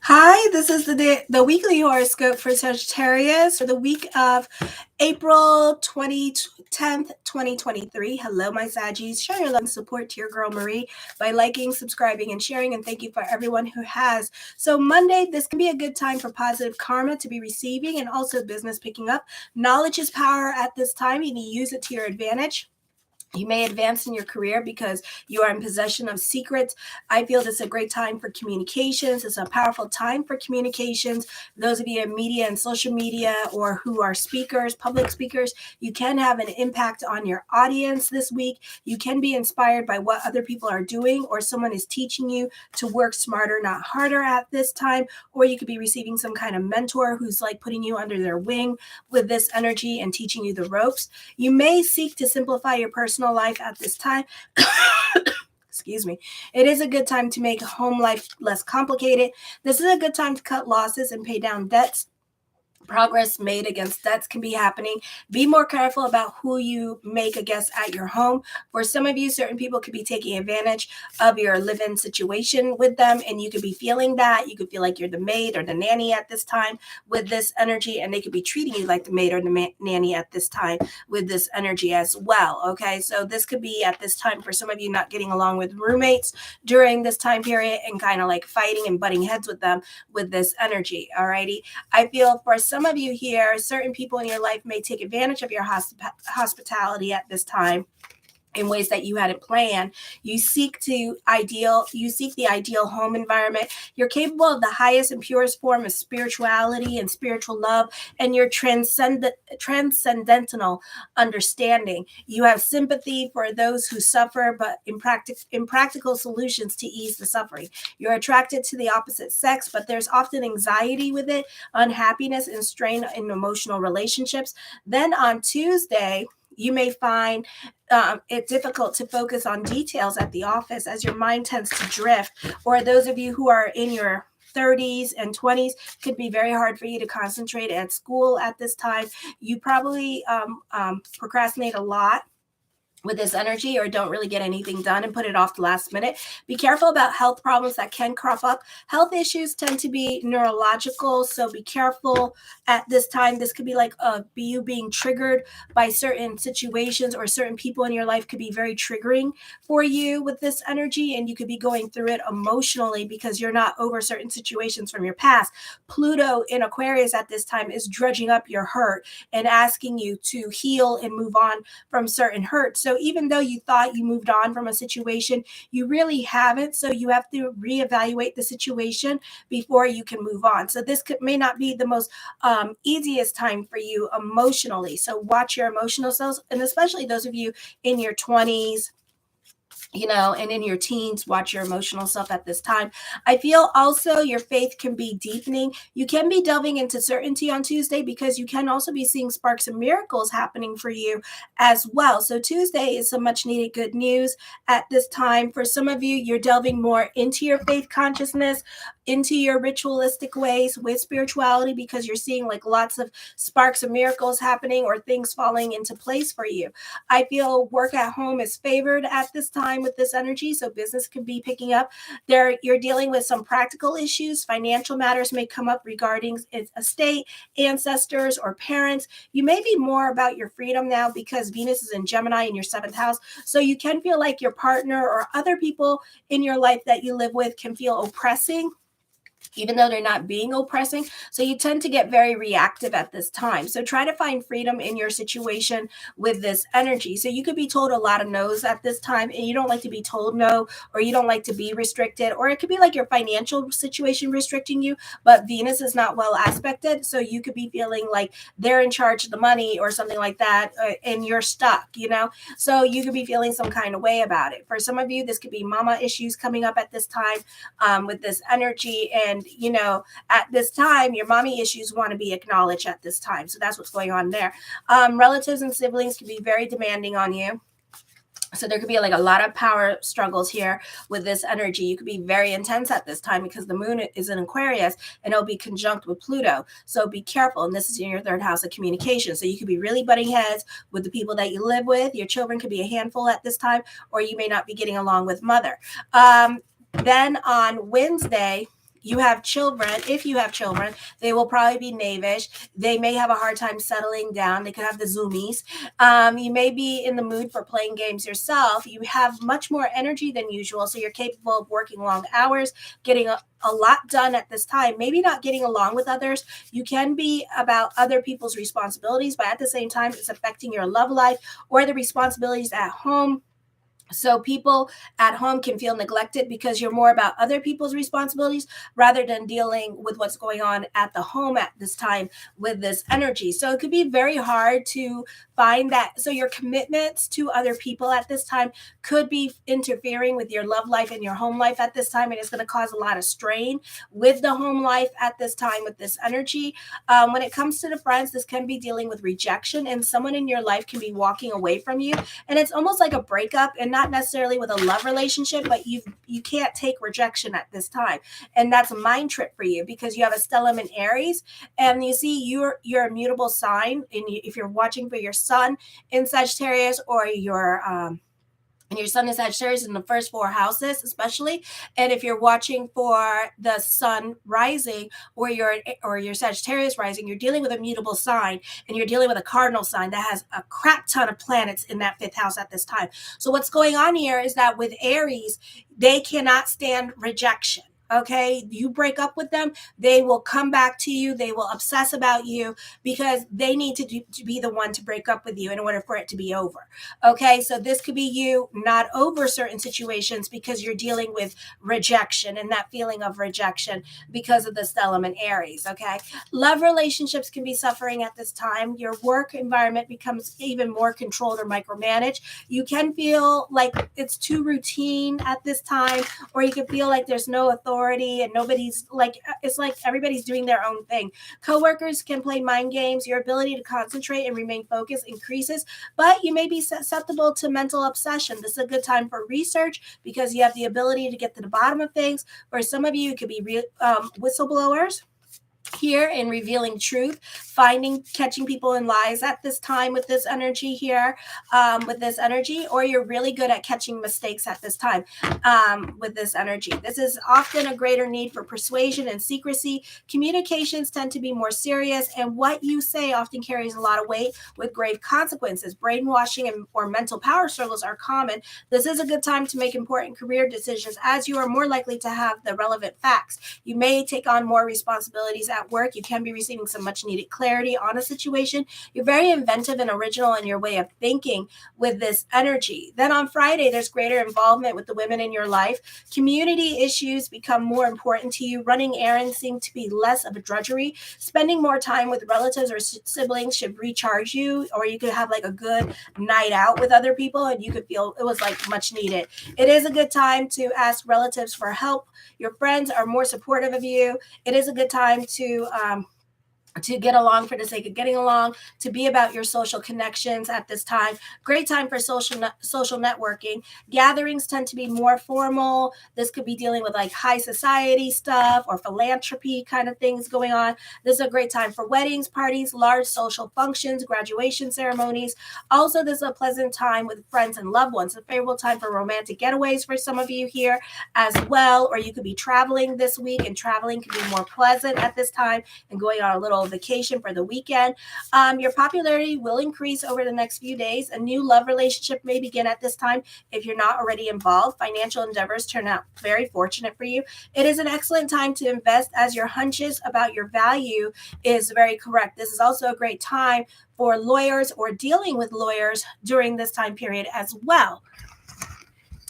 Hi, this is the weekly horoscope for Sagittarius for the week of April 10th, 2023. Hello, my Saggies. Show your love and support to your girl Marie by liking, subscribing, and sharing. And thank you for everyone who has. So Monday, this can be a good time for positive karma to be receiving and also business picking up. Knowledge is power at this time. You need to use it to your advantage. You may advance in your career because you are in possession of secrets. I feel this is a great time for communications. It's a powerful time for communications. Those of you in media and social media or who are speakers, public speakers, you can have an impact on your audience this week. You can be inspired by what other people are doing, or someone is teaching you to work smarter, not harder at this time. Or you could be receiving some kind of mentor who's like putting you under their wing with this energy and teaching you the ropes. You may seek to simplify your personal life at this time. Excuse me. It is a good time to make home life less complicated. This is a good time to cut losses and pay down debts. Progress made against debts can be happening. Be more careful about who you make a guest at your home. For some of you, certain people could be taking advantage of your live-in situation with them, and you could be feeling that. You could feel like you're the maid or the nanny at this time with this energy, and they could be treating you like the maid or the nanny at this time with this energy as well. Okay, so this could be at this time for some of you not getting along with roommates during this time period and kind of like fighting and butting heads with them with this energy. Alrighty, I feel for some of you here, certain people in your life may take advantage of your hospitality at this time in ways that you hadn't planned. You seek the ideal home environment. You're capable of the highest and purest form of spirituality and spiritual love, and your transcendental understanding. You have sympathy for those who suffer, but impractical solutions to ease the suffering. You're attracted to the opposite sex, but there's often anxiety with it, unhappiness, and strain in emotional relationships. Then on Tuesday, you may find it's difficult to focus on details at the office as your mind tends to drift. Or those of you who are in your 30s and 20s, could be very hard for you to concentrate at school at this time. You probably procrastinate a lot with this energy, or don't really get anything done and put it off the last minute. Be careful about health problems that can crop up. Health issues tend to be neurological, so be careful at this time. This could be like you being triggered by certain situations, or certain people in your life could be very triggering for you with this energy, and you could be going through it emotionally because you're not over certain situations from your past. Pluto in Aquarius at this time is dredging up your hurt and asking you to heal and move on from certain hurt. So even though you thought you moved on from a situation, you really haven't. So you have to reevaluate the situation before you can move on. So this may not be the most easiest time for you emotionally. So watch your emotional selves, and especially those of you in your 20s, and in your teens, watch your emotional self at this time. I feel also your faith can be deepening. You can be delving into certainty on Tuesday because you can also be seeing sparks of miracles happening for you as well. So Tuesday is some much needed good news at this time. For some of you, you're delving more into your faith consciousness, into your ritualistic ways with spirituality, because you're seeing like lots of sparks of miracles happening or things falling into place for you. I feel work at home is favored at this time with this energy, so business could be picking up. You're dealing with some practical issues. Financial matters may come up regarding estate, ancestors, or parents. You may be more about your freedom now because Venus is in Gemini in your 7th house, so you can feel like your partner or other people in your life that you live with can feel oppressing, even though they're not being oppressing. So you tend to get very reactive at this time. So try to find freedom in your situation with this energy. So you could be told a lot of no's at this time, and you don't like to be told no, or you don't like to be restricted, or it could be like your financial situation restricting you, but Venus is not well aspected. So you could be feeling like they're in charge of the money or something like that, and you're stuck, So you could be feeling some kind of way about it. For some of you, this could be mama issues coming up at this time with this energy. And at this time, your mommy issues want to be acknowledged at this time. So that's what's going on there. Relatives and siblings can be very demanding on you. So there could be like a lot of power struggles here with this energy. You could be very intense at this time because the moon is in Aquarius and it'll be conjunct with Pluto. So be careful. And this is in your 3rd house of communication. So you could be really butting heads with the people that you live with. Your children could be a handful at this time, or you may not be getting along with mother. Then on Wednesday, you have children, if you have children, they will probably be knavish. They may have a hard time settling down. They could have the zoomies. You may be in the mood for playing games yourself. You have much more energy than usual, so you're capable of working long hours, getting a lot done at this time. Maybe not getting along with others. You can be about other people's responsibilities, but at the same time, it's affecting your love life or the responsibilities at home. So people at home can feel neglected because you're more about other people's responsibilities rather than dealing with what's going on at the home at this time with this energy. So it could be very hard to find that. So your commitments to other people at this time could be interfering with your love life and your home life at this time. And it's going to cause a lot of strain with the home life at this time with this energy. When it comes to the friends, this can be dealing with rejection, and someone in your life can be walking away from you. And it's almost like a breakup, and not necessarily with a love relationship, but you can't take rejection at this time. And that's a mind trip for you because you have a stellium in Aries, and you see you're a mutable sign. And if you're watching for your sun in Sagittarius, or your sun is Sagittarius in the first 4 houses, especially. And if you're watching for the sun rising or your Sagittarius rising, you're dealing with a mutable sign, and you're dealing with a cardinal sign that has a crap ton of planets in that 5th house at this time. So what's going on here is that with Aries, they cannot stand rejection. Okay, you break up with them, they will come back to you, they will obsess about you because they need to be the one to break up with you in order for it to be over. Okay, so this could be you not over certain situations because you're dealing with rejection and that feeling of rejection because of the stellium in Aries. Okay, love relationships can be suffering at this time. Your work environment becomes even more controlled or micromanaged. You can feel like it's too routine at this time, or you can feel like there's no authority and nobody's like, it's like everybody's doing their own thing. Coworkers can play mind games. Your ability to concentrate and remain focused increases, but you may be susceptible to mental obsession. This is a good time for research because you have the ability to get to the bottom of things. For some of you, it could be whistleblowers here in revealing truth, catching people in lies at this time with this energy here, with this energy, or you're really good at catching mistakes at this time with this energy. This is often a greater need for persuasion and secrecy. Communications tend to be more serious, and what you say often carries a lot of weight with grave consequences. Brainwashing or mental power struggles are common. This is a good time to make important career decisions as you are more likely to have the relevant facts. You may take on more responsibilities at work. You can be receiving some much needed clarity on a situation. You're very inventive and original in your way of thinking with this energy. Then on Friday, there's greater involvement with the women in your life. Community issues become more important to you. Running errands seem to be less of a drudgery. Spending more time with relatives or siblings should recharge you, or you could have like a good night out with other people and you could feel it was like much needed. It is a good time to ask relatives for help. Your friends are more supportive of you. It is a good time to get along for the sake of getting along, to be about your social connections at this time. Great time for social networking. Gatherings tend to be more formal. This could be dealing with like high society stuff or philanthropy kind of things going on. This is a great time for weddings, parties, large social functions, graduation ceremonies. Also, this is a pleasant time with friends and loved ones. A favorable time for romantic getaways for some of you here as well. Or you could be traveling this week, and traveling can be more pleasant at this time and going on a little vacation for the weekend. Your popularity will increase over the next few days. A new love relationship may begin at this time if you're not already involved. Financial endeavors turn out very fortunate for you. It is an excellent time to invest as your hunches about your value is very correct. This is also a great time for lawyers or dealing with lawyers during this time period as well.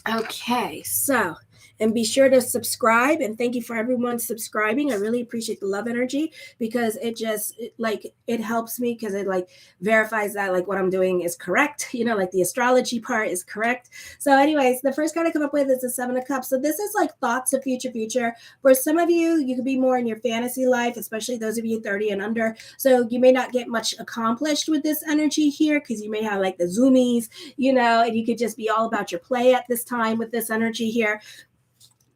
Okay, so and be sure to subscribe, and thank you for everyone subscribing. I really appreciate the love energy because it helps me because it like verifies that like what I'm doing is correct, like the astrology part is correct. So anyways, the first card I come up with is the 7 of Cups. So this is like thoughts of future. For some of you, you could be more in your fantasy life, especially those of you 30 and under. So you may not get much accomplished with this energy here because you may have like the zoomies, and you could just be all about your play at this time with this energy here.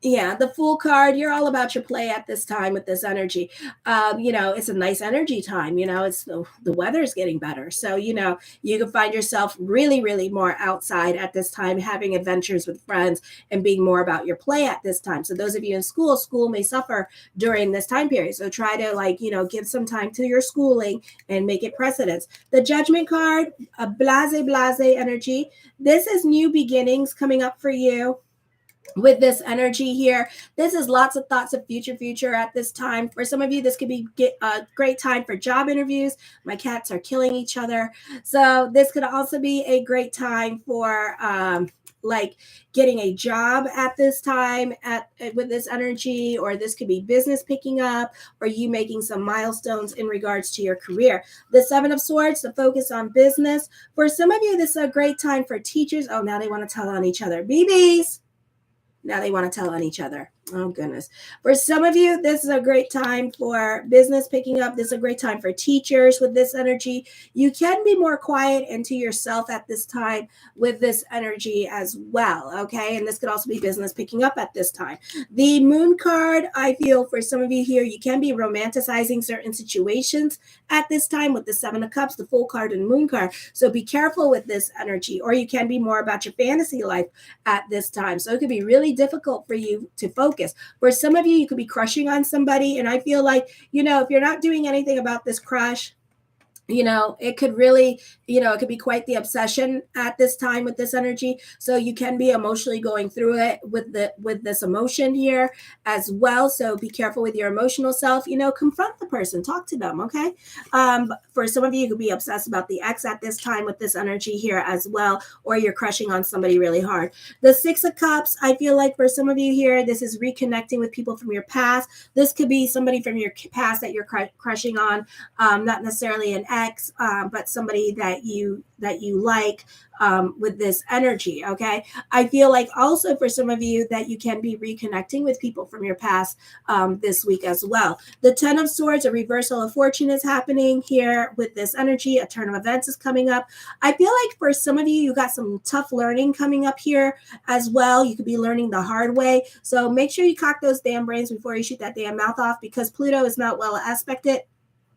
Yeah, the Fool card, you're all about your play at this time with this energy. It's a nice energy time. It's the weather's getting better. So, you can find yourself really, really more outside at this time, having adventures with friends and being more about your play at this time. So, those of you in school may suffer during this time period. So, try to, give some time to your schooling and make it precedence. The Judgment card, a blase energy. This is new beginnings coming up for you with this energy here. This is lots of thoughts of future at this time. For some of you, this could be a great time for job interviews. My cats are killing each other. So this could also be a great time for like getting a job at this time with this energy, or this could be business picking up, or you making some milestones in regards to your career. The Seven of Swords, the focus on business. For some of you, this is a great time for teachers. Oh, now they want to tell on each other. BBs. Now they want to tell on each other. Oh, goodness. For some of you, this is a great time for business picking up. This is a great time for teachers with this energy. You can be more quiet and to yourself at this time with this energy as well, okay? And this could also be business picking up at this time. The Moon card, I feel for some of you here, you can be romanticizing certain situations at this time with the Seven of Cups, the Fool card, and Moon card. So be careful with this energy, or you can be more about your fantasy life at this time. So it could be really difficult for you to focus. For some of you, you could be crushing on somebody. And I feel like, if you're not doing anything about this crush, it could really, it could be quite the obsession at this time with this energy. So you can be emotionally going through it with this emotion here as well. So be careful with your emotional self, confront the person, talk to them. Okay. For some of you, you could be obsessed about the ex at this time with this energy here as well, or you're crushing on somebody really hard. The Six of Cups, I feel like for some of you here, this is reconnecting with people from your past. This could be somebody from your past that you're crushing on, not necessarily an ex, but somebody that you like with this energy. Okay. I feel like also for some of you that you can be reconnecting with people from your past this week as well. The Ten of Swords, a reversal of fortune is happening here with this energy. A turn of events is coming up. I feel like for some of you, you got some tough learning coming up here as well. You could be learning the hard way. So make sure you cock those damn brains before you shoot that damn mouth off, because Pluto is not well aspected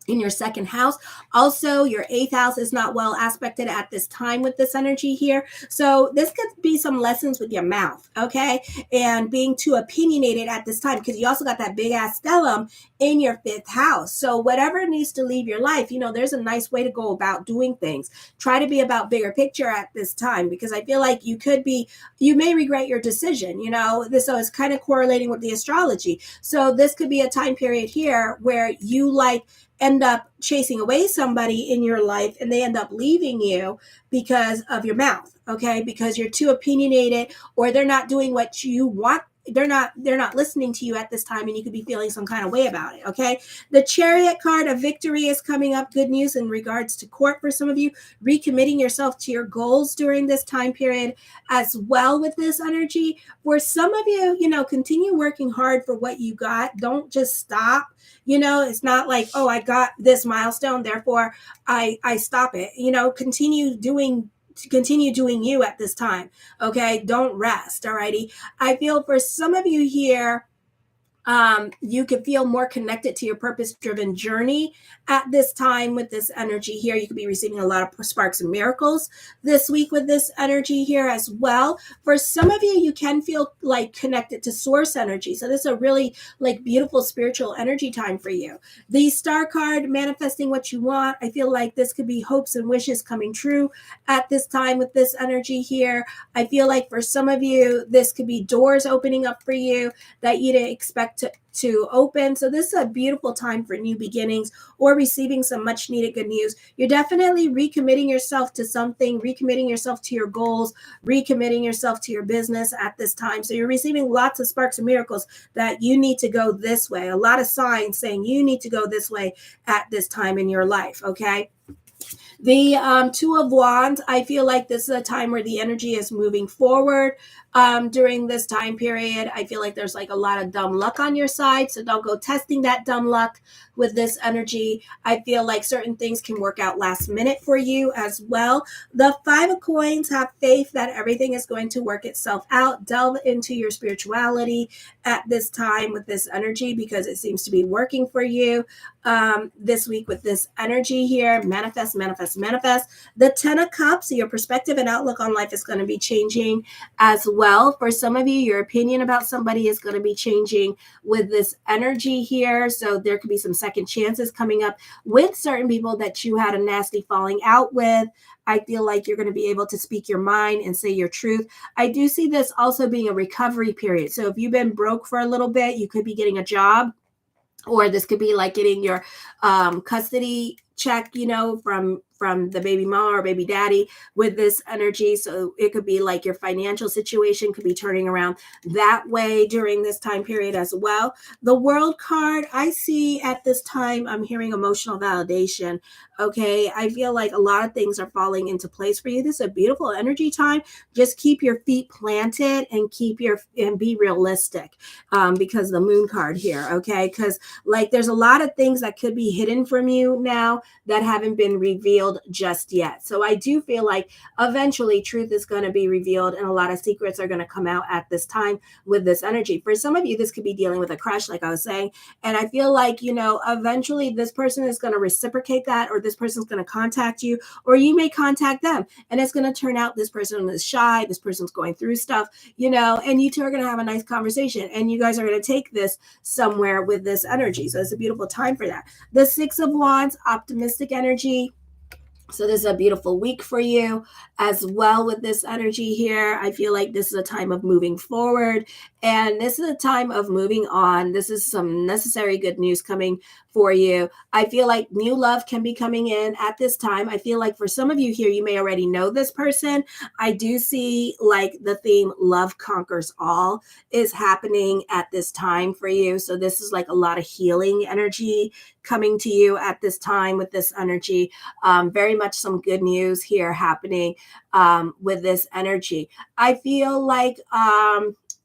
in your second house. Also, your eighth house is not well aspected at this time with this energy here. So this could be some lessons with your mouth, okay? And being too opinionated at this time, because you also got that big ass stellium in your fifth house. So whatever needs to leave your life, there's a nice way to go about doing things. Try to be about bigger picture at this time, because I feel like you may regret your decision, so it's kind of correlating with the astrology. So this could be a time period here where you end up chasing away somebody in your life and they end up leaving you because of your mouth, okay? Because you're too opinionated, or they're not doing what you want. They're not listening to you at this time, and you could be feeling some kind of way about it, okay? The Chariot card of victory is coming up. Good news in regards to court for some of you, recommitting yourself to your goals during this time period as well with this energy. For some of you, continue working hard for what you got. Don't just stop. It's not like, oh, I got this milestone, therefore I stop it. Continue doing you at this time. Okay. Don't rest. All righty. I feel for some of you here, you could feel more connected to your purpose-driven journey at this time with this energy here. You could be receiving a lot of sparks and miracles this week with this energy here as well. For some of you, you can feel like connected to source energy. So this is a really beautiful spiritual energy time for you. The Star card, manifesting what you want. I feel like this could be hopes and wishes coming true at this time with this energy here. I feel like for some of you, this could be doors opening up for you that you didn't expect to open. So this is a beautiful time for new beginnings or receiving some much needed good news. You're definitely recommitting yourself to something, recommitting yourself to your goals, recommitting yourself to your business at this time. So you're receiving lots of sparks and miracles that you need to go this way. A lot of signs saying you need to go this way at this time in your life. Okay. The Two of Wands, I feel like this is a time where the energy is moving forward. During this time period, I feel like there's like a lot of dumb luck on your side. So don't go testing that dumb luck with this energy. I feel like certain things can work out last minute for you as well. The Five of Coins, have faith that everything is going to work itself out. Delve into your spirituality at this time with this energy because it seems to be working for you this week with this energy here. Manifest, manifest, manifest. The Ten of Cups, your perspective and outlook on life is going to be changing as well. For some of you, your opinion about somebody is going to be changing with this energy here. So there could be some second chances coming up with certain people that you had a nasty falling out with. I feel like you're going to be able to speak your mind and say your truth. I do see this also being a recovery period. So if you've been broke for a little bit, you could be getting a job, or this could be like getting your custody check, from the baby mama or baby daddy with this energy. So it could be like your financial situation could be turning around that way during this time period as well. The World card, I see at this time, I'm hearing emotional validation. Okay. I feel like a lot of things are falling into place for you. This is a beautiful energy time. Just keep your feet planted and be realistic because the Moon card here. Okay. Because like there's a lot of things that could be hidden from you now that haven't been revealed just yet. So I do feel like eventually truth is going to be revealed and a lot of secrets are going to come out at this time with this energy. For some of you, this could be dealing with a crush, like I was saying. And I feel like, eventually this person is going to reciprocate that, or this person's going to contact you, or you may contact them. And it's going to turn out this person is shy, this person's going through stuff, and you two are going to have a nice conversation and you guys are going to take this somewhere with this energy. So it's a beautiful time for that. The Six of Wands, optimistic energy. So this is a beautiful week for you as well with this energy here. I feel like this is a time of moving forward and this is a time of moving on. This is some necessary good news coming for you. I feel like new love can be coming in at this time. I feel like for some of you here, you may already know this person. I do see like the theme love conquers all is happening at this time for you. So this is like a lot of healing energy coming to you at this time with this energy. Very much some good news here happening with this energy. I feel like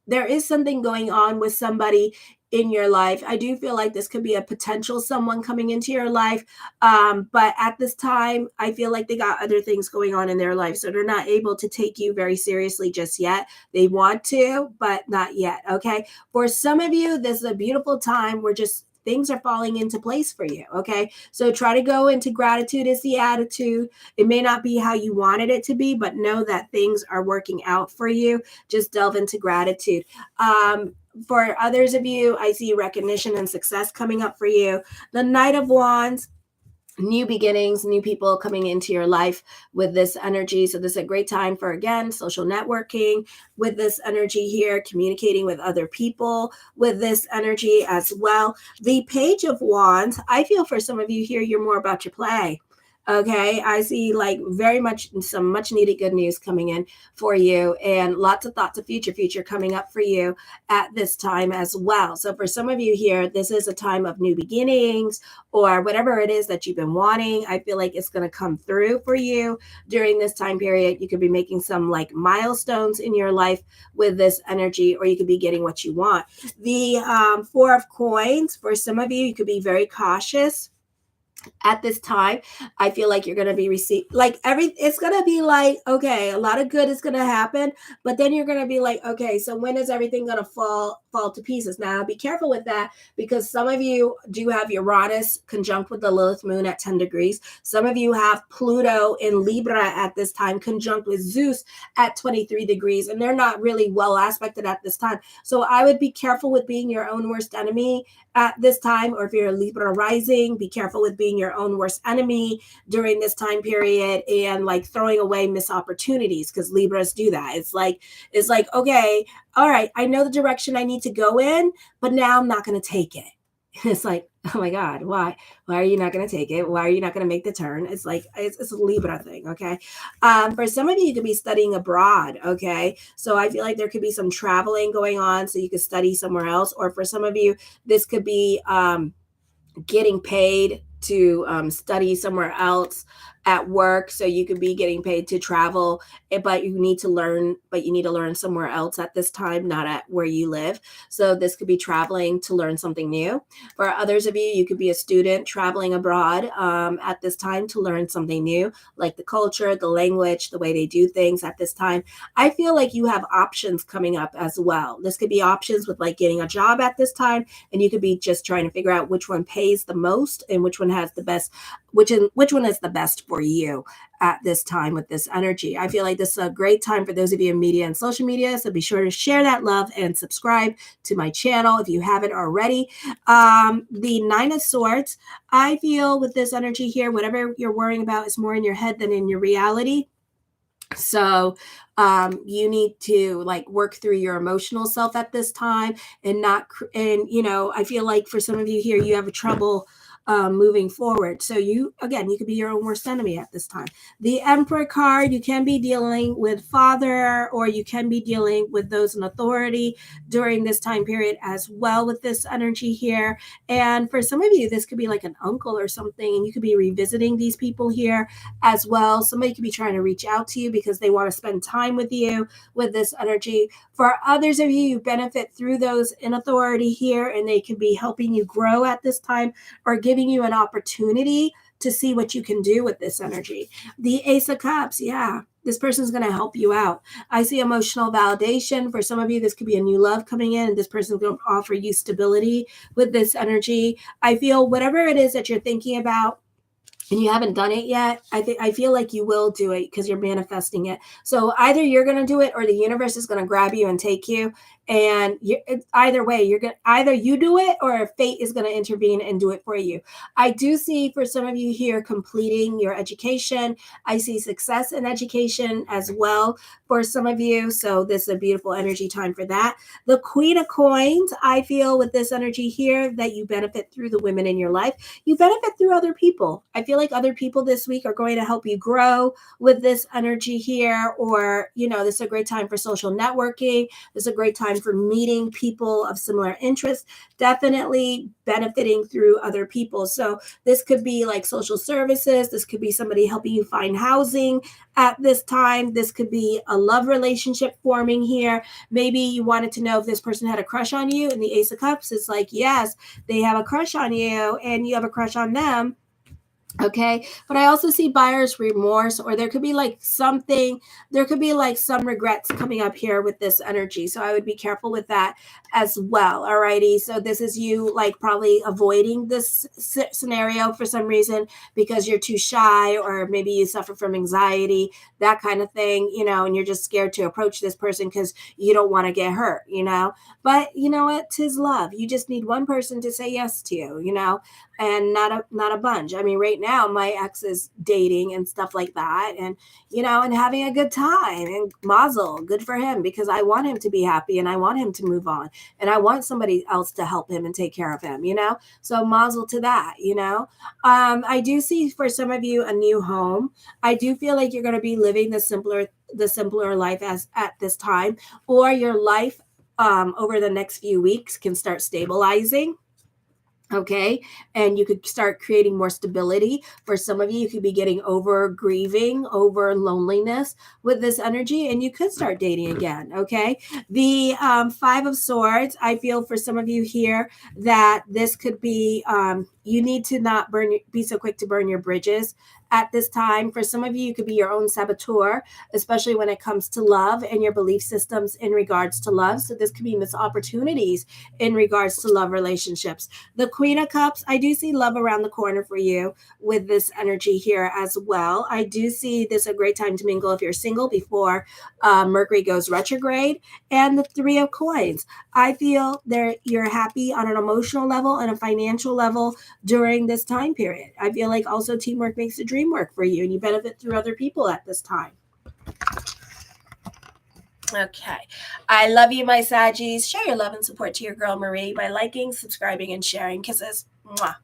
there is something going on with somebody in your life. I do feel like this could be a potential someone coming into your life. But at this time, I feel like they got other things going on in their life. So they're not able to take you very seriously just yet. They want to, but not yet. Okay. For some of you, this is a beautiful time where just things are falling into place for you. Okay. So try to go into gratitude is the attitude. It may not be how you wanted it to be, but know that things are working out for you. Just delve into gratitude. For others of you, I see recognition and success coming up for you. The Knight of Wands, new beginnings, new people coming into your life with this energy. So this is a great time for, again, social networking with this energy here, communicating with other people with this energy as well. The Page of Wands, I feel for some of you here, you're more about your play. Okay, I see like very much some much needed good news coming in for you and lots of thoughts of future coming up for you at this time as well. So for some of you here, this is a time of new beginnings or whatever it is that you've been wanting. I feel like it's going to come through for you during this time period. You could be making some like milestones in your life with this energy, or you could be getting what you want. The Four of Coins, for some of you, you could be very cautious at this time. I feel like you're going to be received like it's going to be like, okay, a lot of good is going to happen, but then you're going to be like, okay, so when is everything going to fall to pieces? Now be careful with that because some of you do have Uranus conjunct with the Lilith moon at 10 degrees. Some of you have Pluto in Libra at this time conjunct with Zeus at 23 degrees, and they're not really well aspected at this time. So I would be careful with being your own worst enemy at this time, or if you're a Libra rising, be careful with being your own worst enemy during this time period and like throwing away missed opportunities, because Libras do that. It's like, okay, all right, I know the direction I need to go in, but now I'm not going to take it. It's like, oh my God, why are you not going to take it? Why are you not going to make the turn? It's like, it's a Libra thing. Okay. For some of you, you could be studying abroad. Okay. So I feel like there could be some traveling going on so you could study somewhere else. Or for some of you, this could be getting paid to study somewhere else at work. So you could be getting paid to travel, but you need to learn somewhere else at this time, not at where you live. So this could be traveling to learn something new. For others of you, you could be a student traveling abroad at this time to learn something new, like the culture, the language, the way they do things at this time. I feel like you have options coming up as well. This could be options with like getting a job at this time, and you could be just trying to figure out which one pays the most and which one has the best, which one is the best for you at this time with this energy. I feel like this is a great time for those of you in media and social media. So be sure to share that love and subscribe to my channel if you haven't already. The Nine of Swords, I feel with this energy here, whatever you're worrying about is more in your head than in your reality. So you need to like work through your emotional self at this time and I feel like for some of you here, you have trouble moving forward. So you could be your own worst enemy at this time. The Emperor card, you can be dealing with father, or you can be dealing with those in authority during this time period as well with this energy here. And for some of you, this could be like an uncle or something, and you could be revisiting these people here as well. Somebody could be trying to reach out to you because they want to spend time with you with this energy. For others of you, you benefit through those in authority here, and they could be helping you grow at this time or giving you an opportunity to see what you can do with this energy. The Ace of Cups, yeah, this person's going to help you out. I see emotional validation. For some of you, this could be a new love coming in, and this person's going to offer you stability with this energy. I feel whatever it is that you're thinking about and you haven't done it yet, I feel like you will do it because you're manifesting it. So either you're going to do it or the universe is going to grab you and take you. And either way, either you do it or fate is going to intervene and do it for you. I do see for some of you here completing your education. I see success in education as well for some of you. So this is a beautiful energy time for that. The Queen of Coins, I feel with this energy here that you benefit through the women in your life. You benefit through other people. I feel like other people this week are going to help you grow with this energy here, or, this is a great time for social networking. This is a great time for meeting people of similar interests, definitely benefiting through other people. So this could be like social services. This could be somebody helping you find housing at this time. This could be a love relationship forming here. Maybe you wanted to know if this person had a crush on you, and the Ace of Cups is like, yes, they have a crush on you and you have a crush on them. Okay. But I also see buyer's remorse, or there could be some regrets coming up here with this energy. So I would be careful with that as well. Alrighty. So this is you probably avoiding this scenario for some reason because you're too shy, or maybe you suffer from anxiety, that kind of thing, and you're just scared to approach this person because you don't want to get hurt, but you know what? 'Tis love. You just need one person to say yes to you, and not a bunch. I mean, right now my ex is dating and stuff like that, and and having a good time, and mazel, good for him, because I want him to be happy and I want him to move on, and I want somebody else to help him and take care of him, so mazel to that. I do see for some of you a new home. I do feel like you're going to be living the simpler life as at this time, or your life over the next few weeks can start stabilizing. Okay. And you could start creating more stability. For some of you, you could be getting over grieving, over loneliness with this energy, and you could start dating again. Okay. The Five of Swords, I feel for some of you here that this could be, you need to not be so quick to burn your bridges at this time. For some of you, you could be your own saboteur, especially when it comes to love and your belief systems in regards to love. So this could be missed opportunities in regards to love relationships. The Queen of Cups, I do see love around the corner for you with this energy here as well. I do see this a great time to mingle if you're single before Mercury goes retrograde. And the Three of Coins, I feel you're happy on an emotional level and a financial level during this time period. I feel like also teamwork makes the dream work for you, and you benefit through other people at this time. Okay. I love you, my Saggies. Show your love and support to your girl Marie by liking, subscribing, and sharing. Kisses. Mwah.